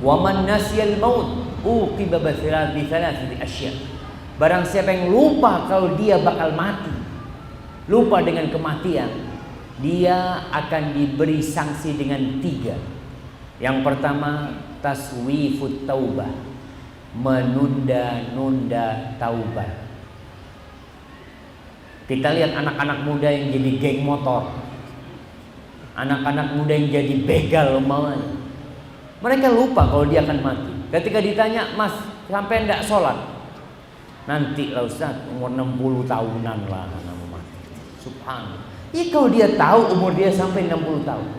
Wa man nasiyal maut uqiba bi thalathati asya. Barang siapa yang lupa kalau dia bakal mati, lupa dengan kematian, dia akan diberi sanksi dengan 3. Yang pertama, taswifut taubah, menunda-nunda taubat. Kita lihat anak-anak muda yang jadi geng motor, anak-anak muda yang jadi begal umpamanya. Mereka lupa kalau dia akan mati. Ketika ditanya, "Mas, sampai enggak sholat?" "Nanti lah Ustaz, umur 60 tahunan lah nama mati." Subhanallah. Ya kalau dia tahu umur dia sampai 60 tahun.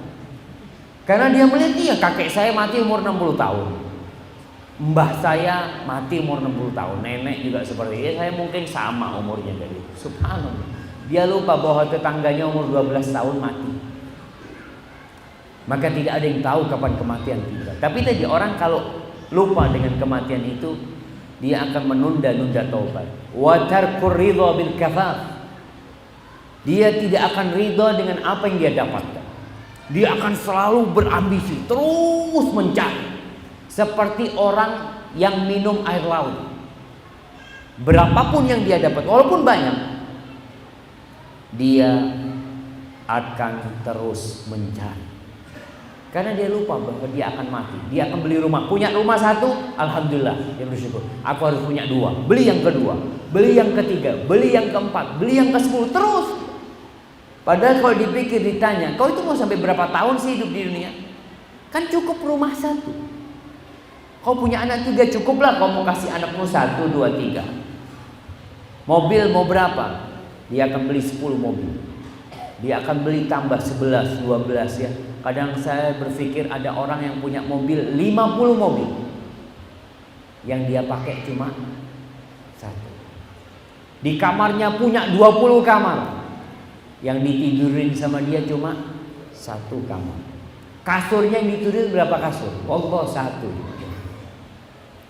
Karena dia melihat, iya kakek saya mati umur 60 tahun. Mbah saya mati umur 60 tahun. Nenek juga seperti itu. Saya mungkin sama umurnya dari itu. Subhanallah. Dia lupa bahwa tetangganya umur 12 tahun mati. Maka tidak ada yang tahu kapan kematian tiba. Tapi tadi orang kalau lupa dengan kematian itu, dia akan menunda-nunda taubat. Wa tarkur ridha bil kafaf. Dia tidak akan ridha dengan apa yang dia dapatkan. Dia akan selalu berambisi, terus mencari. Seperti orang yang minum air laut. Berapapun yang dia dapat, walaupun banyak, dia akan terus mencari. Karena dia lupa bahwa dia akan mati. Dia akan beli rumah. Punya rumah 1, alhamdulillah, dia bersyukur. Aku harus punya 2. Beli yang kedua, beli yang ketiga, beli yang keempat, beli yang ke-10, terus. Padahal kalau dipikir, ditanya, kau itu mau sampai berapa tahun sih hidup di dunia? Kan cukup rumah 1. Kau punya anak 3, cukuplah kau mau kasih anakmu 1, 2, 3. Mobil mau berapa? Dia akan beli 10 mobil. Dia akan beli tambah 11, 12 ya. Kadang saya berpikir ada orang yang punya mobil 50 mobil, yang dia pakai cuma 1. Di kamarnya punya 20 kamar, yang ditidurin sama dia cuma 1 kamar. Kasurnya yang ditidurin berapa kasur? Allah 1.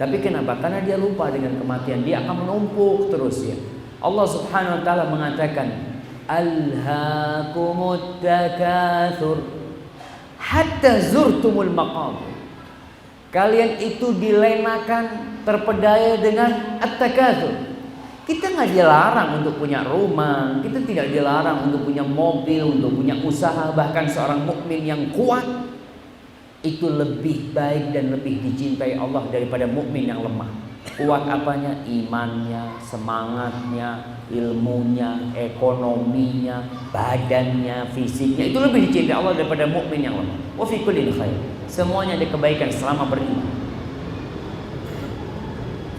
Tapi kenapa? Karena dia lupa dengan kematian. Dia akan menumpuk terus ya. Allah Subhanahu wa taala mengatakan, "Alhaakumut takatsur hatta zurtumul maqabir." Kalian itu dilenakan, terpedaya dengan at-takatsur. Kita nggak dilarang untuk punya rumah, kita tidak dilarang untuk punya mobil, untuk punya usaha. Bahkan seorang mukmin yang kuat itu lebih baik dan lebih dicintai Allah daripada mukmin yang lemah. Kuat apanya? Imannya, semangatnya, ilmunya, ekonominya, badannya, fisiknya, itu lebih dicintai Allah daripada mukmin yang lemah. Wa fi kullin khair. Semuanya ada kebaikan selama beriman.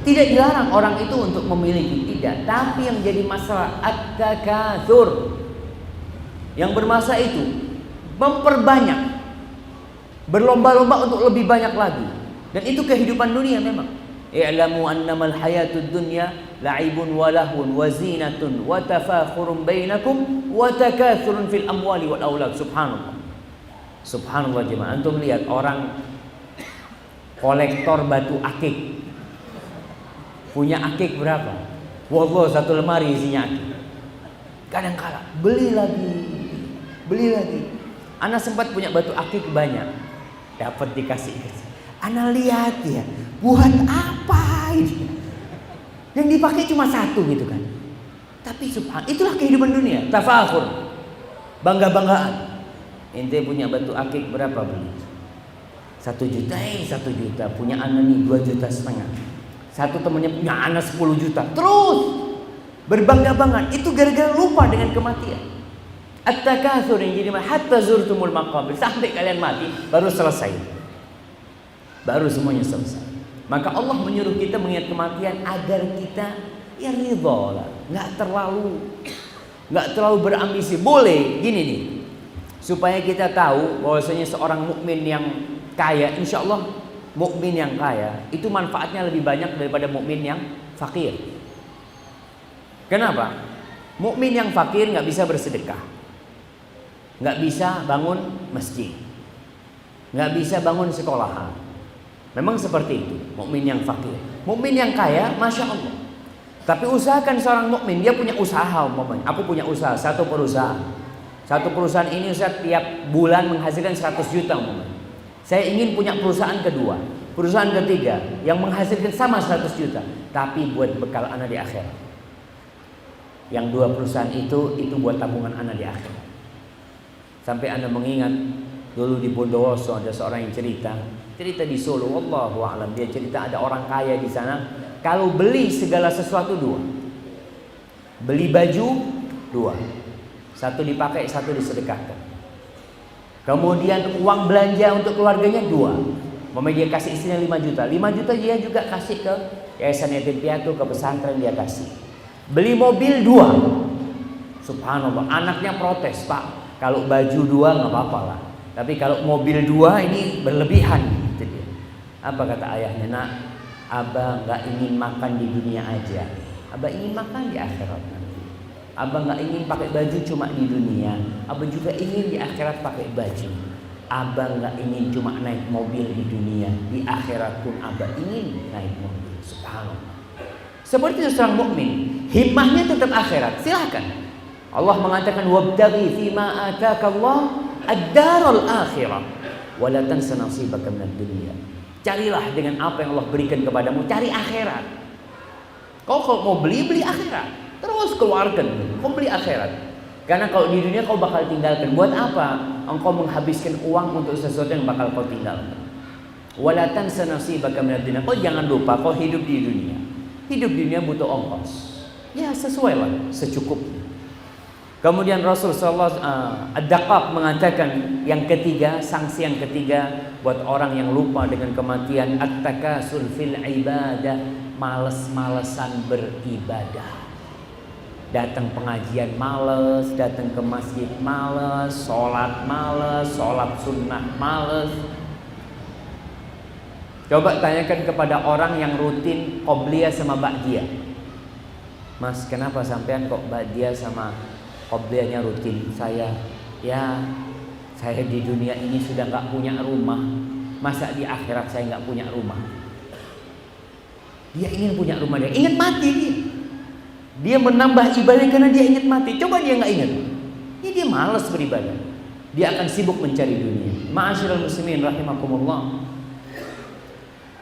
Tidak dilarang orang itu untuk memiliki, tidak. Tapi yang jadi masalah at-takatsur. Yang bermasalah itu memperbanyak, berlomba-lomba untuk lebih banyak lagi. Dan itu kehidupan dunia memang. I'lamu annamal hayatud dunya la'ibun wa lahwun wa zinatun wa tafakhurun bainakum wa takathurun fil amwali wal aulad. Subhanallah. Subhanallah jemaah. Antum lihat orang kolektor batu akik. Punya akik berapa? Wallah 1 lemari isinya akik. Kadang-kala beli lagi. Ana sempat punya batu akik banyak. Dapat dikasih. Ana lihat ya, buat apa ini? Yang dipakai cuma 1 gitu kan. Tapi subhanallah, itulah kehidupan dunia. Tafakhur, bangga-banggaan. Ente punya batu akik berapa beli? 1 juta, 1 juta. Punya ana nih 2,5 juta. Satu temannya punya ana 10 juta. Terus berbangga-banggaan. Itu gara-gara lupa dengan kematian. At-takatsur yang jadi hatta zurtumul maqabir. Sampai kalian mati baru selesai. Baru semuanya selesai. Maka Allah menyuruh kita mengingat kematian agar kita ya ridha lah, nggak terlalu berambisi. Boleh gini nih, supaya kita tahu bahwasanya seorang mukmin yang kaya, insya Allah mukmin yang kaya itu manfaatnya lebih banyak daripada mukmin yang fakir. Kenapa? Mukmin yang fakir nggak bisa bersedekah, nggak bisa bangun masjid, nggak bisa bangun sekolahan. Memang seperti itu mukmin yang fakir. Mukmin yang kaya, masya Allah. Tapi usahakan seorang mukmin dia punya usaha umpamanya. Aku punya usaha, satu perusahaan. Satu perusahaan ini Ustaz tiap bulan menghasilkan 100 juta umpamanya. Saya ingin punya perusahaan kedua. Perusahaan ketiga yang menghasilkan sama 100 juta, tapi buat bekal anak di akhirat. Yang 2 perusahaan itu buat tabungan anak di akhirat. Sampai Anda mengingat dulu di Bondowoso ada seorang yang cerita di Solo, wallahu a'lam, dia cerita ada orang kaya di sana, kalau beli segala sesuatu 2. Beli baju 2. 1 dipakai, 1 disedekahkan. Kemudian uang belanja untuk keluarganya 2. Dia kasih istrinya 5 juta. 5 juta dia juga kasih ke Yayasan Yatim Piatu, ke pesantren dia kasih. Beli mobil 2. Subhanallah, anaknya protes, Pak, kalau baju 2 nggak apa-apa lah, tapi kalau mobil 2 ini berlebihan. Gitu dia. Apa kata ayahnya? Nak, Abah nggak ingin makan di dunia aja, Abah ingin makan di akhirat nanti. Abah nggak ingin pakai baju cuma di dunia, Abah juga ingin di akhirat pakai baju. Abah nggak ingin cuma naik mobil di dunia, di akhirat pun Abah ingin naik mobil. Subhanallah. Seperti itu seorang mukmin, himmahnya tetap akhirat. Silakan. Allah mengatakan wabtaghi fima atakallah ad-daral akhirah wa la tansa nasibaka minad dunya. Carilah dengan apa yang Allah berikan kepadamu, cari akhirat. Kau kalau mau beli akhirat, terus keluarkan, kau beli akhirat. Karena kalau di dunia kau bakal tinggalkan. Buat apa engkau menghabiskan uang untuk sesuatu yang bakal kau tinggalkan? Wala tansa nasibaka minad dunya. Kau jangan lupa kau hidup di dunia. Hidup di dunia butuh ongkos. Ya sesuai lah, secukupnya. Kemudian Rasul sallallahu Ad-Daqaq mengatakan yang ketiga, sanksi yang ketiga buat orang yang lupa dengan kematian, at-takasul fil ibadah, males-malesan beribadah. Datang pengajian males, datang ke masjid males, sholat sunnah males. Coba tanyakan kepada orang yang rutin qobliyah sama ba'diyah. Mas, kenapa sampean kok ba'diyah sama qobliyahnya rutin? Saya di dunia ini sudah gak punya rumah, masa di akhirat saya gak punya rumah? Dia ingin punya rumah, dia ingat mati dia. Dia menambah ibadah karena dia ingat mati. Coba dia nggak ingat, ini dia malas beribadah. Dia akan sibuk mencari dunia. Ma'asyiral muslimin rahimakumullah.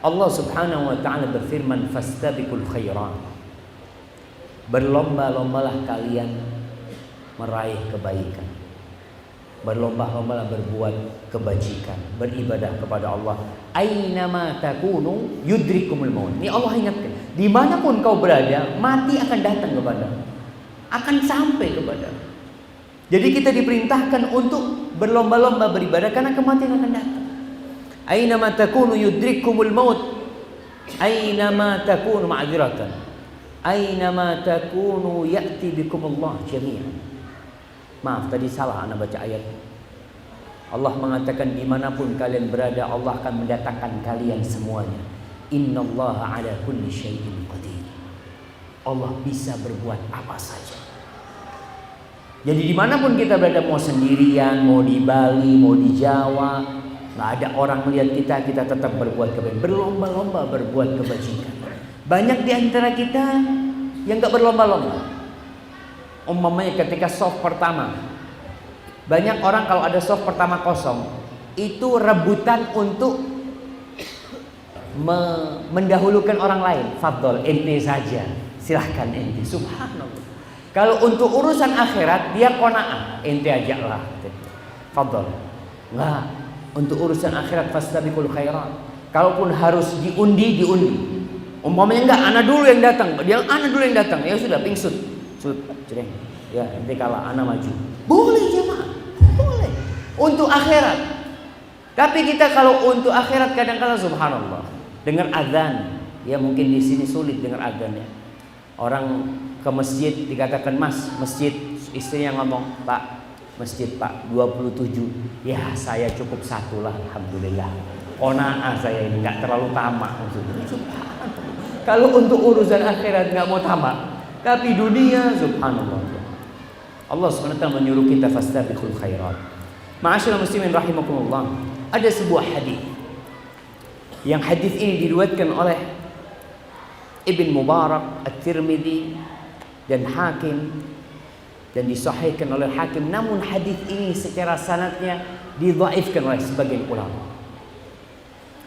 Allah Subhanahu wa taala berfirman, fastabiqul khairat. Berlomba-lombalah kalian meraih kebaikan. Berlomba-lombalah berbuat kebajikan, beribadah kepada Allah. Ainama takunu yudrikumul maut. Ini Allah ingatkan, dimanapun kau berada, mati akan datang kepadamu, akan sampai kepadamu. Jadi kita diperintahkan untuk berlomba-lomba beribadah karena kematian akan datang. Ainama takunu yudrikumul maut. Ainama takunu ma'dziratan. Ainama takunu ya'ti bikumullah jami'an. Maaf, tadi salah anak baca ayat. Allah mengatakan dimanapun kalian berada, Allah akan mendatangkan kalian semuanya. Innallaha ala kulli syai'in qadir. Allah bisa berbuat apa saja. Jadi dimanapun kita berada, mau sendirian, mau di Bali, mau di Jawa, nggak ada orang melihat kita tetap berbuat kebaikan. Berlomba-lomba berbuat kebajikan. Banyak di antara kita yang nggak berlomba-lomba. Umpamanya ketika soft pertama, banyak orang kalau ada soft pertama kosong, itu rebutan untuk mendahulukan orang lain. Fadol, ente saja, silahkan ente. Subhanallah. Kalau untuk urusan akhirat dia qanaah, ente ajaklah. Fadol. Enggak, untuk urusan akhirat fastabiqul khairat. Kalaupun harus diundi. Umpamanya enggak, ana dulu yang datang, ya sudah pingsut. Cereng. Ya, nanti kalah anak maju. Boleh jemaah, boleh. Untuk akhirat. Tapi kita kalau untuk akhirat kadang-kadang subhanallah, dengar azan, ya mungkin di sini sulit dengar azannya. Orang ke masjid dikatakan, "Mas, masjid." Istrinya ngomong, "Pak, masjid Pak 27." Ya, saya cukup satu lah, alhamdulillah. Qanaah saya ini, enggak terlalu tamak maksudnya. Subhanallah. Kalau untuk urusan akhirat enggak mau tamak. Tapi dunia, subhanallah, Allah SWT menyuruh kita fastabiqul khairat. Ma'asyiral muslimin rahimakumullah. Ada sebuah hadis. Yang hadis ini diriwayatkan oleh Ibn Mubarak, At-Tirmidzi dan Hakim, dan disahihkan oleh Hakim. Namun hadis ini secara sanadnya didhaifkan oleh sebagian ulama.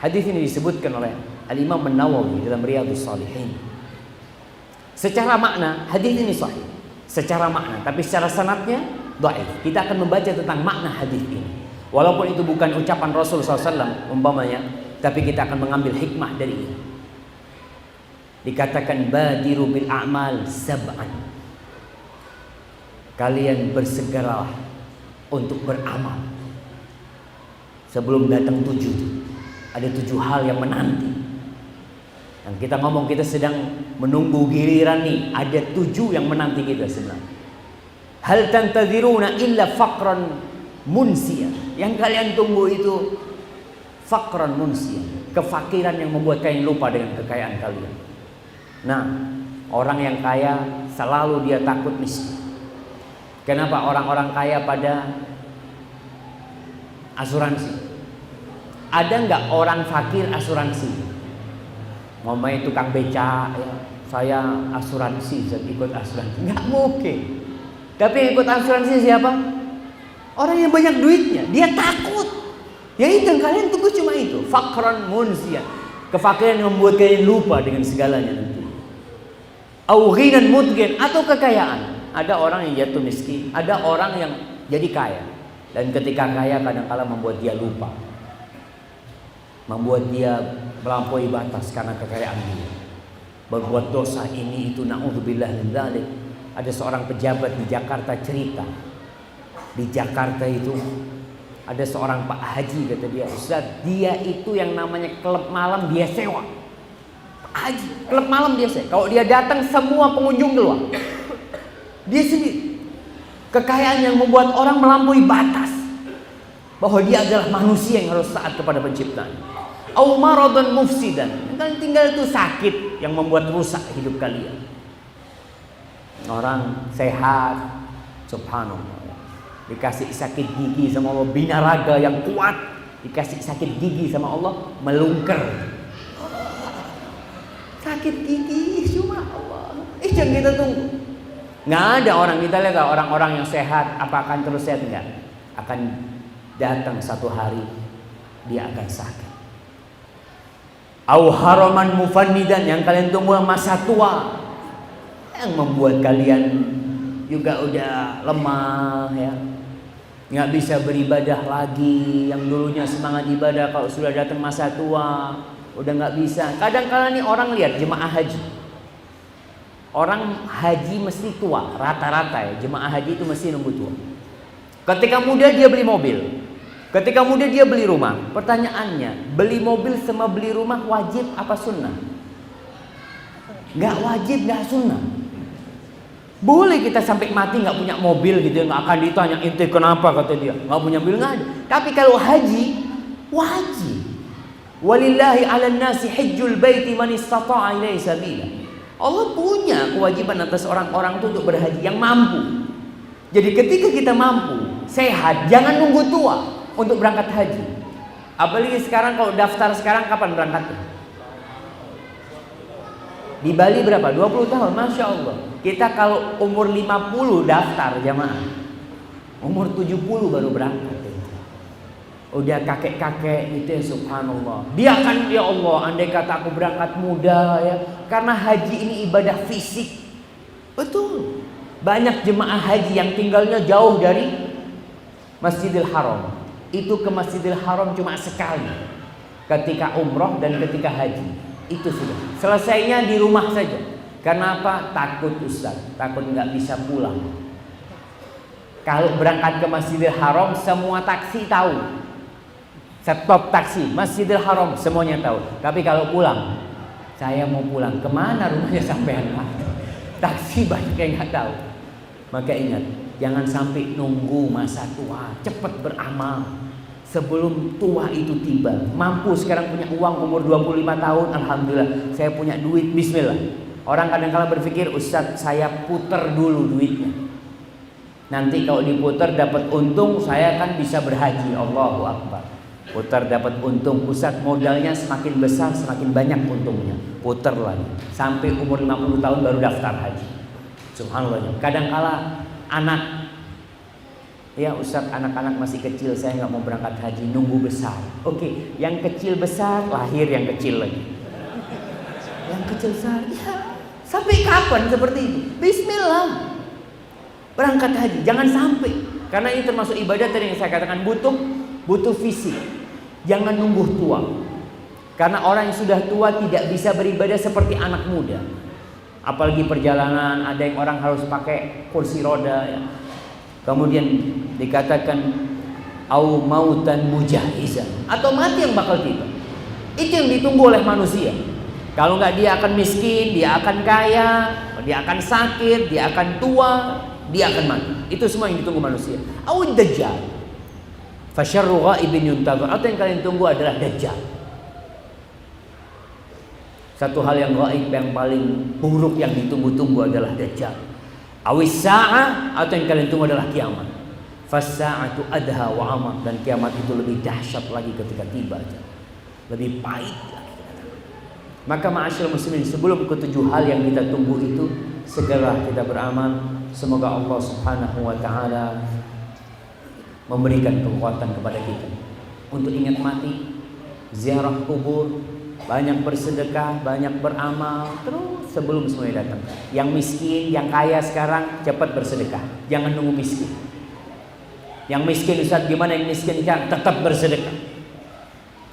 Hadis ini disebutkan oleh Al-Imam An-Nawawi dalam Riyadhus Shalihin. Secara makna hadis ini sahih, secara makna, tapi secara sanadnya dhaif. Kita akan membaca tentang makna hadis ini. Walaupun itu bukan ucapan Rasul SAW umpamanya, tapi kita akan mengambil hikmah dari ini. Dikatakan badiru bil a'mal sab'an. Kalian bersegeralah untuk beramal sebelum datang 7. Ada 7 hal yang menanti. Dan kita ngomong kita sedang menunggu giliran nih. Ada 7 yang menanti kita sebenarnya. Hal tantadziruna illa faqran munsiya. Yang kalian tunggu itu faqran munsiya, kefakiran yang membuat kalian lupa dengan kekayaan kalian. Nah, orang yang kaya selalu dia takut miskin. Kenapa orang-orang kaya pada asuransi? Ada nggak orang fakir asuransi? Ngomongin tukang beca, ya, saya asuransi, saya ikut asuransi. Nggak mungkin. Tapi yang ikut asuransi siapa? Orang yang banyak duitnya. Dia takut. Ya itu yang kalian tunggu cuma itu. Fakran munsia. Kefakiran yang membuat kalian lupa dengan segalanya nanti. Au ghinan mudghin, atau kekayaan. Ada orang yang jatuh miskin, ada orang yang jadi kaya. Dan ketika kaya kadang-kala membuat dia lupa. Membuat dia melampaui batas karena kekayaan dia. Berbuat dosa ini itu, naudzubillah min dzalik. Ada seorang pejabat di Jakarta cerita. Di Jakarta itu ada seorang Pak Haji, kata dia, Ustaz, dia itu yang namanya klub malam dia sewa. Pak Haji, klub malam dia sewa. Kalau dia datang semua pengunjung keluar. Dia sendiri. Kekayaan yang membuat orang melampaui batas. Bahwa dia adalah manusia yang harus taat kepada penciptanya. Au maradan mufsidan. Kalian tinggal itu sakit yang membuat rusak hidup kalian. Orang sehat, subhanallah, dikasih sakit gigi sama Allah, bina raga yang kuat, dikasih sakit gigi sama Allah, melungker. Sakit gigi cuma Allah. Jangan kita tunggu. Nggak ada orang, kita lihat orang-orang yang sehat, apa akan terus sehat? Enggak. Akan datang satu hari dia akan sakit. Au haraman mufannidan, yang kalian tunggu masa tua, yang membuat kalian juga udah lemah ya, nggak bisa beribadah lagi. Yang dulunya semangat ibadah, kalau sudah datang masa tua udah nggak bisa. Kadang-kadang nih orang lihat jemaah haji, orang haji mesti tua rata-rata ya, jemaah haji itu mesti nunggu tua. Ketika muda dia beli mobil, ketika muda dia beli rumah. Pertanyaannya, beli mobil sama beli rumah wajib apa sunnah? Nggak wajib, nggak sunnah. Boleh kita sampai mati nggak punya mobil gitu ya, nggak akan ditanya ente kenapa, kata dia nggak punya mobil, nggak ada. Tapi kalau haji wajib. Walillahi 'alan nasi hajjul baiti man istata'a ilaihi sabila. Allah punya kewajiban atas orang-orang itu untuk berhaji yang mampu. Jadi ketika kita mampu, sehat, jangan nunggu tua untuk berangkat haji. Apalagi sekarang, kalau daftar sekarang kapan berangkatnya? Di Bali berapa? 20 tahun, Masya Allah. Kita kalau umur 50 daftar jamaah, umur 70 baru berangkat. Udah kakek-kakek gitu ya, subhanallah. Dia akan, ya Allah, andai kata aku berangkat muda ya. Karena haji ini ibadah fisik. Betul. Banyak jemaah haji yang tinggalnya jauh dari Masjidil Haram. Itu ke Masjidil Haram cuma sekali, ketika umroh dan ketika haji. Itu sudah. Selesainya di rumah saja. Kenapa? Takut Ustaz, takut nggak bisa pulang. Kalau berangkat ke Masjidil Haram, semua taksi tahu. Stop taksi, Masjidil Haram, semuanya tahu. Tapi kalau pulang, saya mau pulang, kemana rumahnya sampean? Taksi banyak yang nggak tahu. Maka ingat, jangan sampai nunggu masa tua, cepat beramal sebelum tua itu tiba. Mampu sekarang punya uang, umur 25 tahun, alhamdulillah, saya punya duit, bismillah. Orang kadang-kala berpikir, Ustadz saya puter dulu duitnya. Nanti kalau diputer dapat untung, saya kan bisa berhaji. Allahu Akbar. Putar dapat untung, Ustadz modalnya semakin besar semakin banyak untungnya. Putar lagi sampai umur 50 tahun baru daftar haji. Subhanallah. Kadang-kala anak Ya Ustaz, anak-anak masih kecil, saya nggak mau berangkat haji, nunggu besar. Oke, yang kecil besar, lahir yang kecil lagi. Yang kecil besar, ya. Sampai kapan seperti itu? Bismillah. Berangkat haji, jangan sampai. Karena ini termasuk ibadah tadi yang saya katakan, butuh fisik. Jangan nunggu tua. Karena orang yang sudah tua tidak bisa beribadah seperti anak muda. Apalagi perjalanan, ada yang orang harus pakai kursi roda ya. Kemudian dikatakan au mautan mujahizan, atau mati yang bakal tiba. Itu yang ditunggu oleh manusia. Kalau nggak dia akan miskin, dia akan kaya, dia akan sakit, dia akan tua, dia akan mati. Itu semua yang ditunggu manusia. Au dajjal. Fasyarru ghaibin yuntazar. Atau yang kalian tunggu adalah dajjal. Satu hal yang gaib yang paling buruk yang ditunggu-tunggu adalah dajjal. Awis sa'ah, atau yang kalian tunggu adalah kiamat. Fas-sa'atu adha wa amar, dan kiamat itu lebih dahsyat lagi ketika tiba, lebih pahit lagi. Maka ma'asyiral muslimin, sebelum ketujuh hal yang kita tunggu itu, segera kita beramal. Semoga Allah Subhanahu wa taala memberikan kekuatan kepada kita untuk ingat mati, ziarah kubur, banyak bersedekah, banyak beramal, terus sebelum semuanya datang. Yang miskin, yang kaya sekarang cepat bersedekah, jangan nunggu miskin. Yang miskin, Ustaz gimana yang miskin kan? Tetap bersedekah,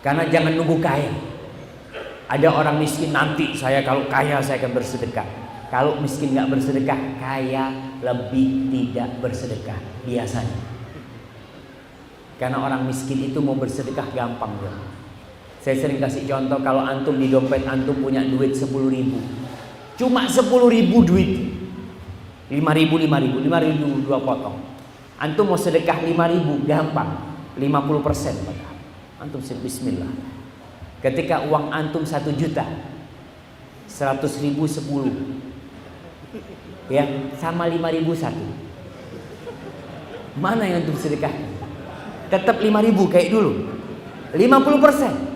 karena jangan nunggu kaya. Ada orang miskin, nanti saya kalau kaya saya akan bersedekah. Kalau miskin nggak bersedekah, kaya lebih tidak bersedekah biasanya. Karena orang miskin itu mau bersedekah gampang ya. Saya sering kasih contoh, kalau antum di dompet antum punya duit 10.000, cuma 10.000 duit, 5.000 dua potong. Antum mau sedekah 5.000 gampang, 50% padahal. Antum bismillah. Ketika uang antum 1 juta, 100.000 10, ya sama 5.000 1. Mana yang antum sedekah? Tetap 5.000 kayak dulu, 50%.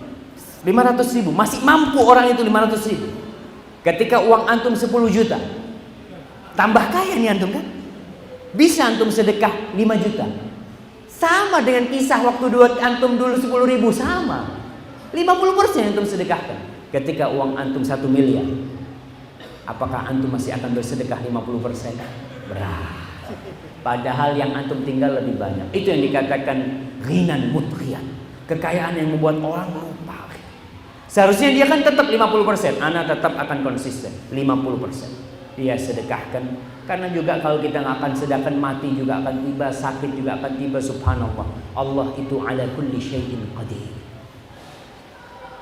500.000, masih mampu orang itu 500.000. Ketika uang antum 10 juta, tambah kaya nih antum kan? Bisa antum sedekah 5 juta. Sama dengan kisah waktu antum dulu 10.000, sama. 50% antum sedekahkan. Ketika uang antum 1 miliar, apakah antum masih akan bersedekah 50%? Berat. Padahal yang antum tinggal lebih banyak. Itu yang dikatakan ghinan mutghiyan, kekayaan yang membuat orang lupa. Seharusnya dia kan tetap 50%, ana tetap akan konsisten 50%. Dia sedekahkan, karena juga kalau kita nggak akan sedekahkan, mati juga akan tiba, sakit juga akan tiba. Subhanallah, Allah itu ala kulli syai'in qadir.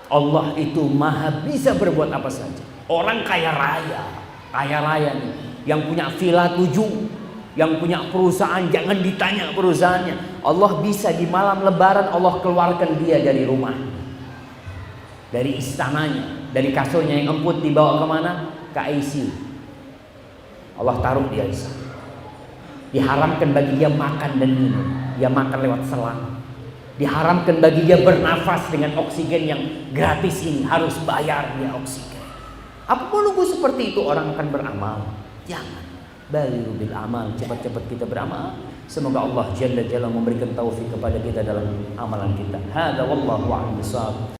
Allah itu maha bisa berbuat apa saja. Orang kaya raya nih, yang punya villa 7, yang punya perusahaan, jangan ditanya perusahaannya. Allah bisa di malam lebaran Allah keluarkan dia dari rumah, dari istananya, dari kasurnya yang empuk, dibawa kemana? Ke ICU. Allah taruh di ICU. Diharamkan bagi dia makan dan minum, dia makan lewat selang. Diharamkan bagi dia bernafas dengan oksigen yang gratis ini, harus bayar dia oksigen. Apa menunggu seperti itu orang akan beramal? Jangan. Baliru bil amal, cepat-cepat kita beramal. Semoga Allah Jalla Jalla memberikan taufik kepada kita dalam amalan kita. Hadza wallahu a'lam bishawab.